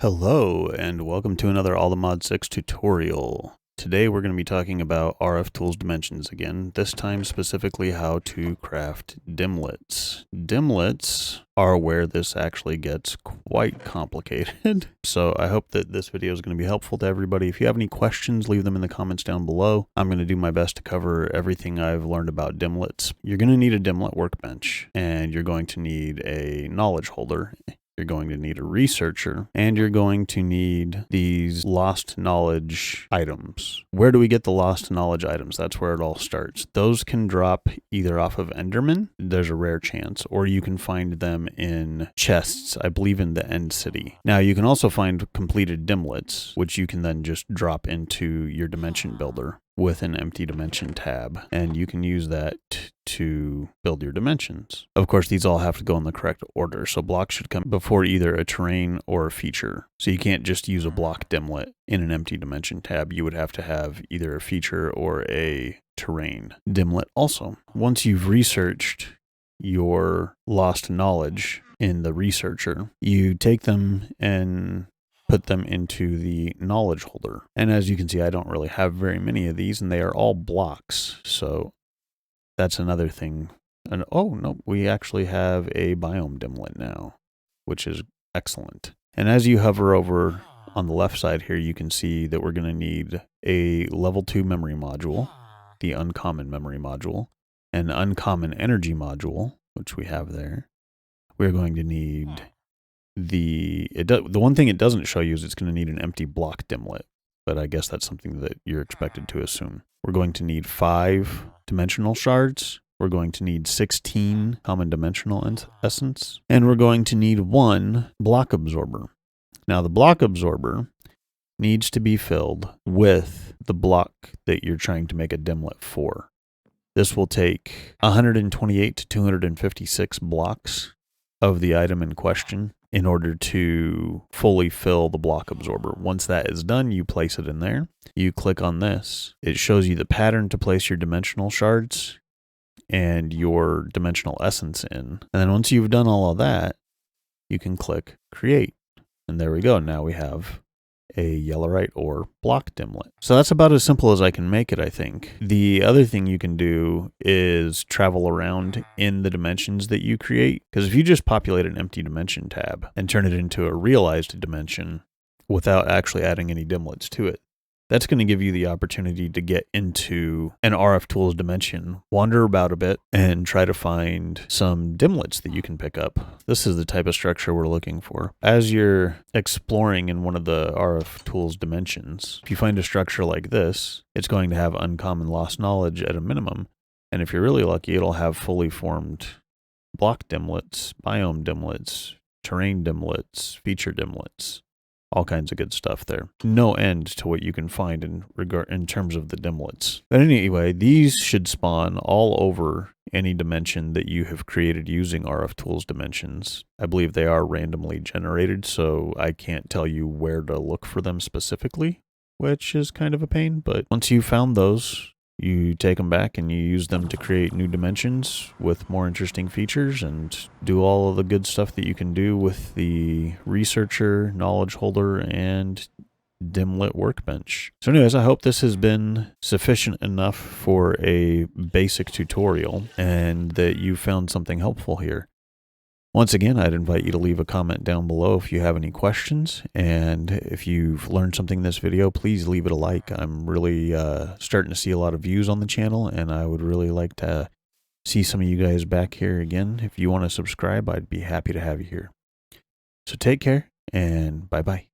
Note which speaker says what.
Speaker 1: Hello, and welcome to another All the Mod 6 tutorial. Today we're going to be talking about RFTools Dimensions again, this time specifically how to craft dimlets. Dimlets are where this actually gets quite complicated, so I hope that this video is going to be helpful to everybody. If you have any questions, leave them in the comments down below. I'm going to do my best to cover everything I've learned about dimlets. You're going to need a dimlet workbench, and you're going to need a knowledge holder. You're going to need a researcher, and you're going to need these lost knowledge items. Where do we get the lost knowledge items? That's where it all starts. Those can drop either off of Enderman, there's a rare chance, or you can find them in chests, I believe in the End City. Now, you can also find completed dimlets, which you can then just drop into your dimension builder with an empty dimension tab, and you can use that to build your dimensions. Of course, these all have to go in the correct order, so blocks should come before either a terrain or a feature. So you can't just use a block dimlet in an empty dimension tab. You would have to have either a feature or a terrain dimlet also. Once you've researched your lost knowledge in the researcher, you take them and put them into the knowledge holder. And as you can see, I don't really have very many of these, and they are all blocks. So that's another thing. And oh no, we actually have a Biome Dimlet now, which is excellent. And as you hover over on the left side here, you can see that we're going to need a level 2 memory module, the uncommon memory module, an uncommon energy module, which we have there. We're going to need the one thing it doesn't show you is it's going to need an empty block dimlet, but I guess that's something that you're expected to assume. We're going to need 5 dimensional shards. We're going to need 16 common dimensional essence, and we're going to need 1 block absorber. Now, the block absorber needs to be filled with the block that you're trying to make a dimlet for. This will take 128 to 256 blocks of the item in question in order to fully fill the block absorber. Once that is done, you place it in there. You click on this. It shows you the pattern to place your dimensional shards and your dimensional essence in. And then once you've done all of that, you can click create. And there we go. Now we have a yellowite ore block dimlet. So that's about as simple as I can make it, I think. The other thing you can do is travel around in the dimensions that you create. Because if you just populate an empty dimension tab and turn it into a realized dimension without actually adding any dimlets to it, that's going to give you the opportunity to get into an RFTools dimension, wander about a bit, and try to find some dimlets that you can pick up. This is the type of structure we're looking for. As you're exploring in one of the RFTools dimensions, if you find a structure like this, it's going to have uncommon lost knowledge at a minimum. And if you're really lucky, it'll have fully formed block dimlets, biome dimlets, terrain dimlets, feature dimlets. All kinds of good stuff there. No end to what you can find in terms of the dimlets. But anyway, these should spawn all over any dimension that you have created using RFTools dimensions. I believe they are randomly generated, so I can't tell you where to look for them specifically, which is kind of a pain. But once you've found those, you take them back and you use them to create new dimensions with more interesting features and do all of the good stuff that you can do with the researcher, knowledge holder, and dimlet workbench. So anyways, I hope this has been sufficient enough for a basic tutorial and that you found something helpful here. Once again, I'd invite you to leave a comment down below if you have any questions, and if you've learned something in this video, please leave it a like. I'm really starting to see a lot of views on the channel, and I would really like to see some of you guys back here again. If you want to subscribe, I'd be happy to have you here. So take care, and bye-bye.